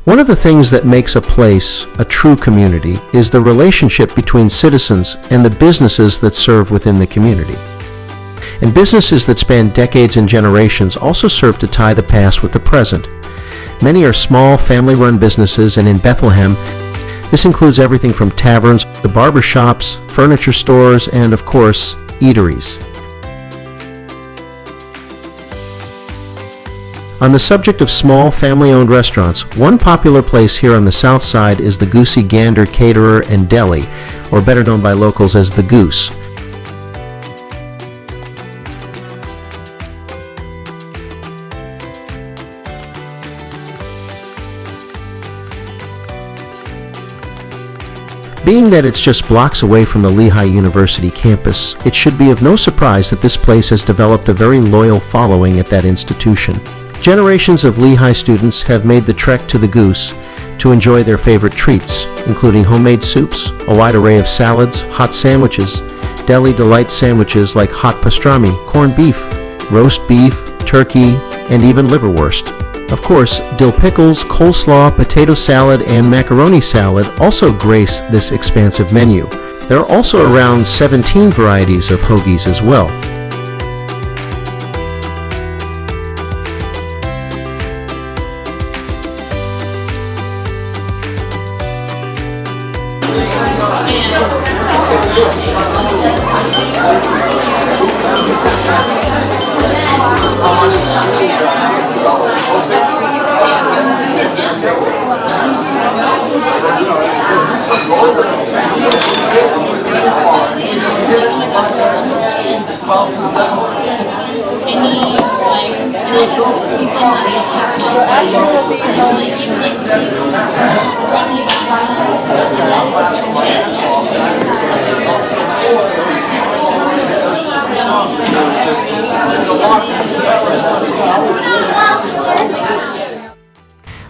One of the things that makes a place a true community is the relationship between citizens and the businesses that serve within the community. And businesses that span decades and generations also serve to tie the past with the present. Many are small, family-run businesses, and in Bethlehem, this includes everything from taverns to barber shops, furniture stores, and, of course, eateries. On the subject of small, family-owned restaurants, one popular place here on the south side is the Goosey Gander Caterer and Deli, or better known by locals as the Goose. Being that it's just blocks away from the Lehigh University campus, it should be of no surprise that this place has developed a very loyal following at that institution. Generations of Lehigh students have made the trek to the Goose to enjoy their favorite treats, including homemade soups, a wide array of salads, hot sandwiches, deli delight sandwiches like hot pastrami, corned beef, roast beef, turkey, and even liverwurst. Of course, dill pickles, coleslaw, potato salad, and macaroni salad also grace this expansive menu. There are also around 17 varieties of hoagies as well.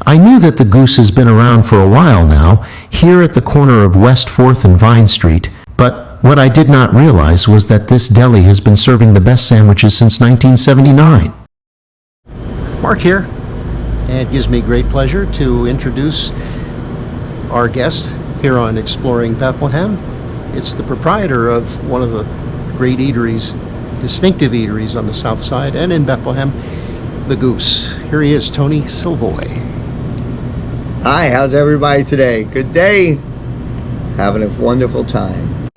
I knew that the Goose has been around for a while now, here at the corner of West 4th and Vine Street, but what I did not realize was that this deli has been serving the best sandwiches since 1979. Mark here, and it gives me great pleasure to introduce our guest here on Exploring Bethlehem. It's the proprietor of one of the great eateries, distinctive eateries on the south side and in Bethlehem, the Goose. Here he is, Tony Silvoy. Hi, how's everybody today? Good day. Having a wonderful time.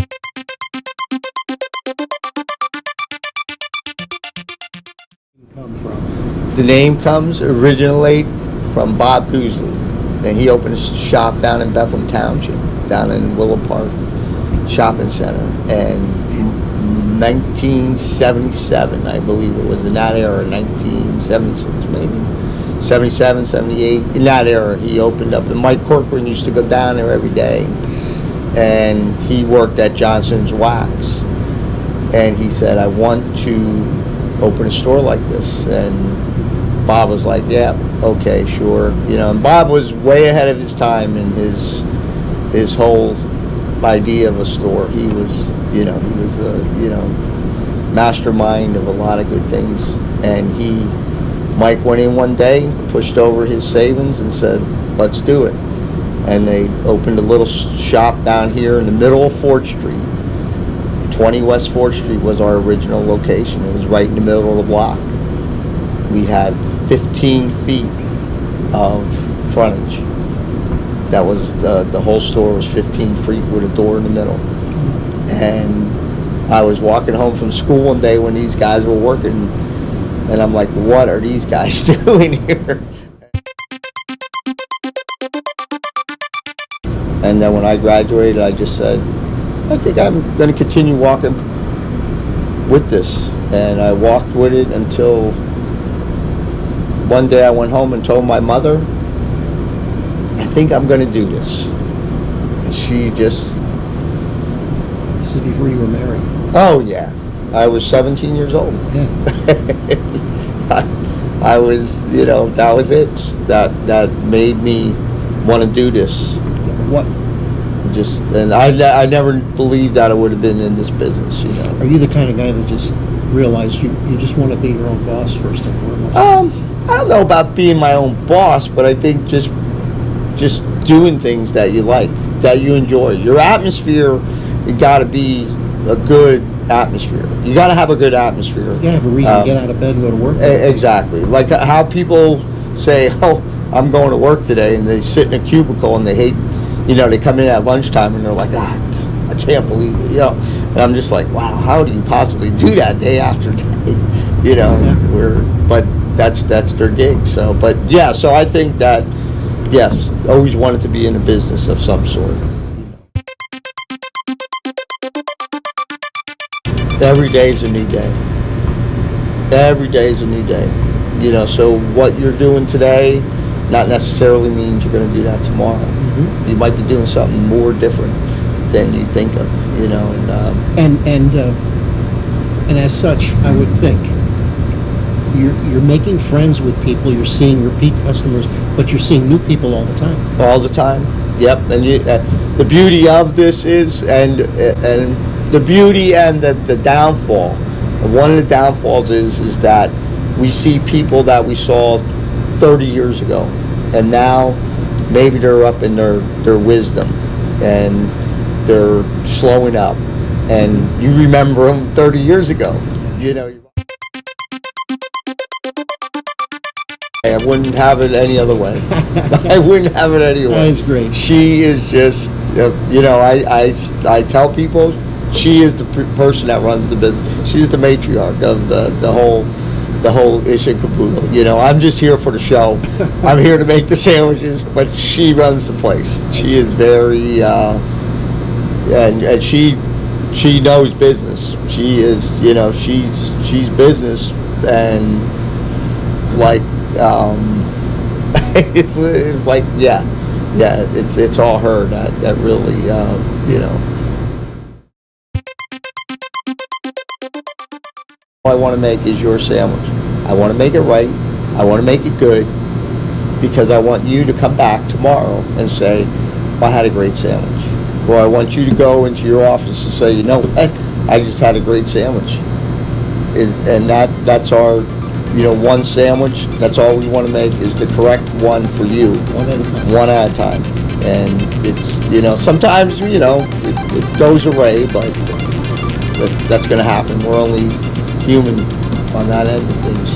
The name comes originally from Bob Goosey. And he opened a shop down in Bethlehem Township, down in Willow Park Shopping Center. And 1977, I believe it was, in that era, 1976 maybe. 77, 78, in that era, he opened up. And Mike Corcoran used to go down there every day. And he worked at Johnson's Wax. And he said, I want to open a store like this. And Bob was like, yeah, okay, sure. You know, and Bob was way ahead of his time in his whole idea of a store. He was, he was a, mastermind of a lot of good things. And Mike went in one day, pushed over his savings and said, let's do it. And they opened a little shop down here in the middle of 4th Street. 20 West 4th Street was our original location. It was right in the middle of the block. We had 15 feet of frontage. That was, the whole store was 15 feet with a door in the middle. And I was walking home from school one day when these guys were working, and I'm like, what are these guys doing here? And then when I graduated, I just said, I think I'm going to continue walking with this. And I walked with it until one day I went home and told my mother, I think I'm going to do this. And she just... This is before you were married. Oh, yeah. I was 17 years old. Yeah. I was, that was it. That made me want to do this. What? And I never believed that I would have been in this business, Are you the kind of guy that just realized you just want to be your own boss first and foremost? I don't know about being my own boss, but I think just just doing things that you like, that you enjoy. Your atmosphere, you got to be a good atmosphere. You got to have a good atmosphere. You gotta have a reason to get out of bed and go to work. Exactly. Like how people say, "Oh, I'm going to work today," and they sit in a cubicle and they hate, they come in at lunchtime and they're like, "Ah, I can't believe it," And I'm just like, "Wow, how do you possibly do that day after day?" But that's their gig. So, but yeah, so I think that yes, always wanted to be in a business of some sort. Every day is a new day. Every day is a new day. So what you're doing today not necessarily means you're going to do that tomorrow. Mm-hmm. You might be doing something more different than you think of, And as such, I would think you're making friends with people, you're seeing repeat customers, but you're seeing new people all the time. All the time. Yep. And the beauty of this is, and the beauty and the downfall. One of the downfalls is that we see people that we saw 30 years ago, and now maybe they're up in their wisdom, and they're slowing up, and you remember them 30 years ago. I wouldn't have it any other way. I wouldn't have it any way. That is great. She is just, I tell people, she is the person that runs the business. She's the matriarch of the whole ish and caboodle. I'm just here for the show. I'm here to make the sandwiches, but she runs the place. She is very, and she knows business. She is, she's business, and like, it's like, it's all her that really, All I want to make is your sandwich. I want to make it right. I want to make it good, because I want you to come back tomorrow and say, I had a great sandwich. Or I want you to go into your office and say, you know what, I just had a great sandwich. And that's our, one sandwich. That's all we want to make, is the correct one for you. One at a time. One at a time. And it's, sometimes, it goes away, but that's going to happen. We're only human on that end of things.